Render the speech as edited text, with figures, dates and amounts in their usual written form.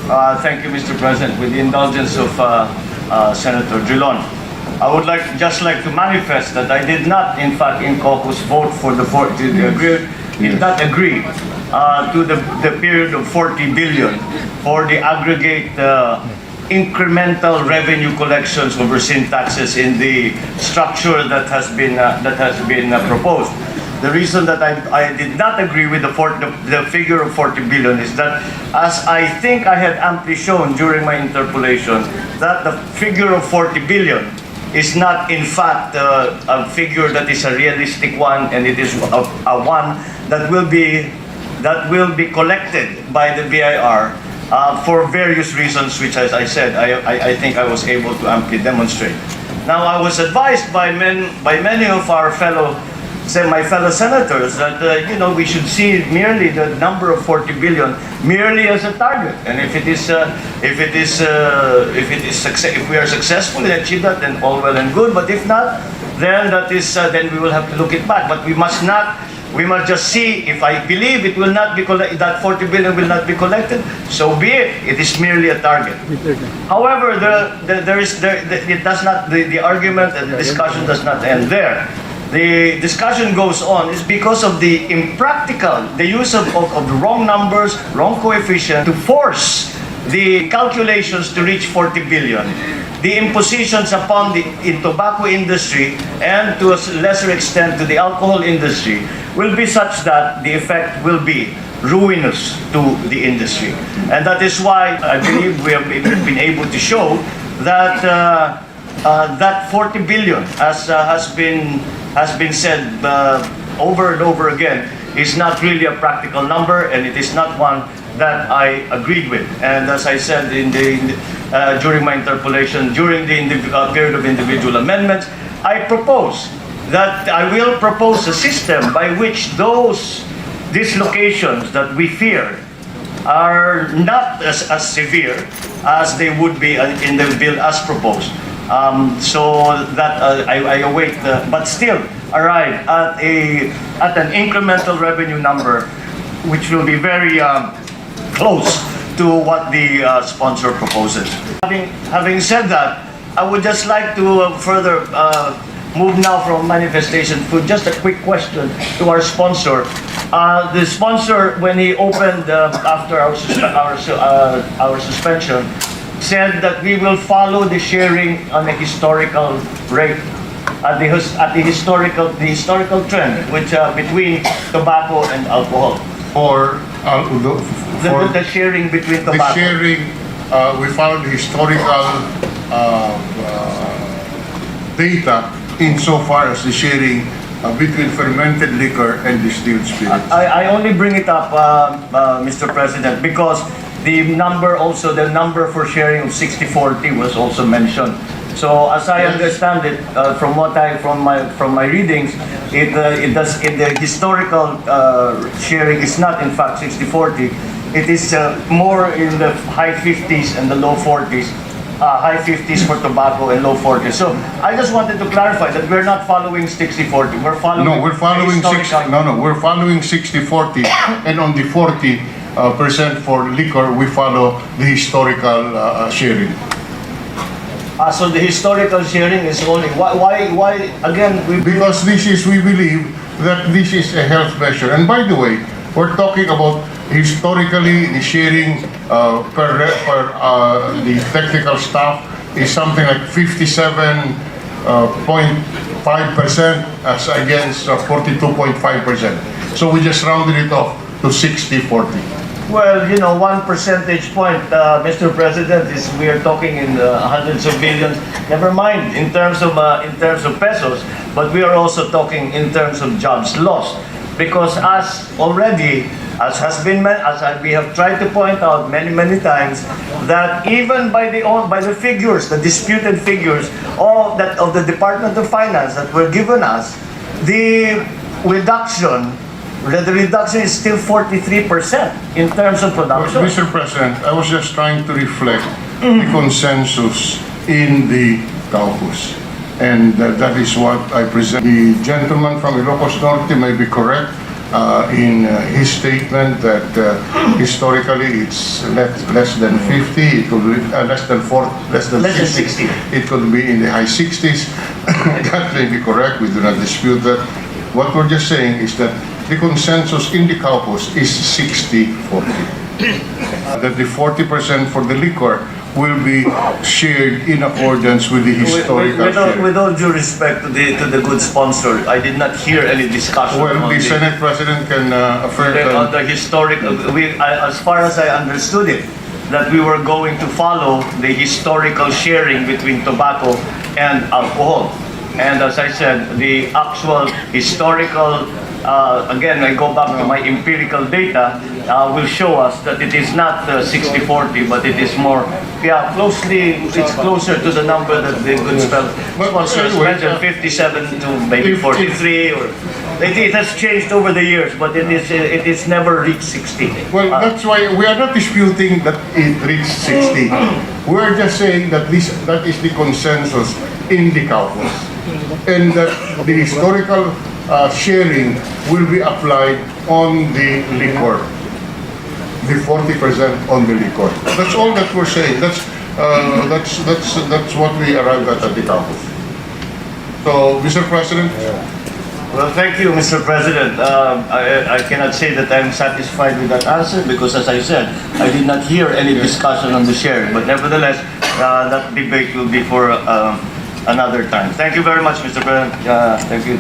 Thank you, Mr. President. With the indulgence of Senator Drilon, I would just like to manifest that I did not, in fact, in caucus vote for did not agree to the period of 40 billion for the aggregate incremental revenue collections over sin taxes in the structure that has been proposed. The reason that I did not agree with the figure of 40 billion is that, as I think I had amply shown during my interpolation, that the figure of 40 billion is not in fact a figure that is a realistic one, and it is a one that will be collected by the BIR for various reasons, which, as I said, I think I was able to amply demonstrate. Now, I was advised by many of our my fellow senators that we should see merely the number of 40 billion merely as a target, and if we are successful in achieve that, then all well and good. But if not, then then we will have to look it back. But we must just see. If I believe it will not be that 40 billion will not be collected, so be it. It is merely a target. However, the argument and the discussion does not end there. The discussion goes on is because of the use of the wrong numbers, wrong coefficient to force the calculations to reach 40 billion. The impositions upon the tobacco industry and to a lesser extent to the alcohol industry will be such that the effect will be ruinous to the industry. And that is why I believe we have been able to show that that 40 billion, as has been said over and over again, is not really a practical number, and it is not one that I agreed with. And as I said during my interpolation, during the period of individual amendments, I will propose a system by which those dislocations that we fear are not as severe as they would be in the bill as proposed. So that I await, but still arrive at an incremental revenue number, which will be very close to what the sponsor proposes. Having said that, I would just like to further move now from manifestation to just a quick question to our sponsor. The sponsor, when he opened after our suspension, said that we will follow the sharing on a historical rate, at the historical trend, which between tobacco and alcohol. For The sharing between tobacco. the sharing, we follow the historical data insofar as the sharing between fermented liquor and distilled spirits. I only bring it up, Mr. President, because the number for sharing of 60-40 was also mentioned. So as I understand it, from my readings, the historical sharing is not in fact 60-40. It is more in the high 50s and the low 40s. High 50s for tobacco and low 40s. So I just wanted to clarify that we're not following 60-40. We're following. No, we're following we're following 60-40, and on the 40% for liquor, we follow the historical sharing. So the historical sharing is only why again? Because we believe that this is a health measure. And by the way, we're talking about historically the sharing the technical staff is something like 57.5% as against 42.5%. So we just rounded it off to 60-40. Well, 1 percentage point, Mr. President, is we are talking in hundreds of billions. Never mind in terms of pesos, but we are also talking in terms of jobs lost, because as we have tried to point out many times, that even by the figures, the disputed figures of the Department of Finance that were given us, the reduction is still 43% in terms of production. Mr. President, I was just trying to reflect the consensus in the caucus. And that is what I present. The gentleman from Ilocos Norte may be correct in his statement that historically it's less than 50, it could be less than 40, less than Less than 60. 60. It could be in the high 60s. That may be correct, we do not dispute that. What we're just saying is that the consensus in the caucus is 60-40. That the 40% for the liquor will be shared in accordance with the historical share. With all due respect to the good sponsor, I did not hear any discussion Well, on the Senate President can affirm on that. the historical. As far as I understood it, that we were going to follow the historical sharing between tobacco and alcohol. And as I said, the actual historical, again, I go back to my empirical data, will show us that it is not 60-40, but it is more, it's closer to the number that the good sponsors mentioned, 57 to maybe 43, or it has changed over the years, but it is never reached 60. Well, that's why we are not disputing that it reached 60. We're just saying that that is the consensus in the caucus, and that the historical sharing will be applied on the liquor, the 40% on the liquor. That's all that we're saying. That's what we arrived at the caucus. So, Mr. President. Well, thank you, Mr. President. I cannot say that I'm satisfied with that answer because, as I said, I did not hear any discussion on the sharing. But nevertheless, that debate will be for another time. Thank you very much, Mr. President. Thank you.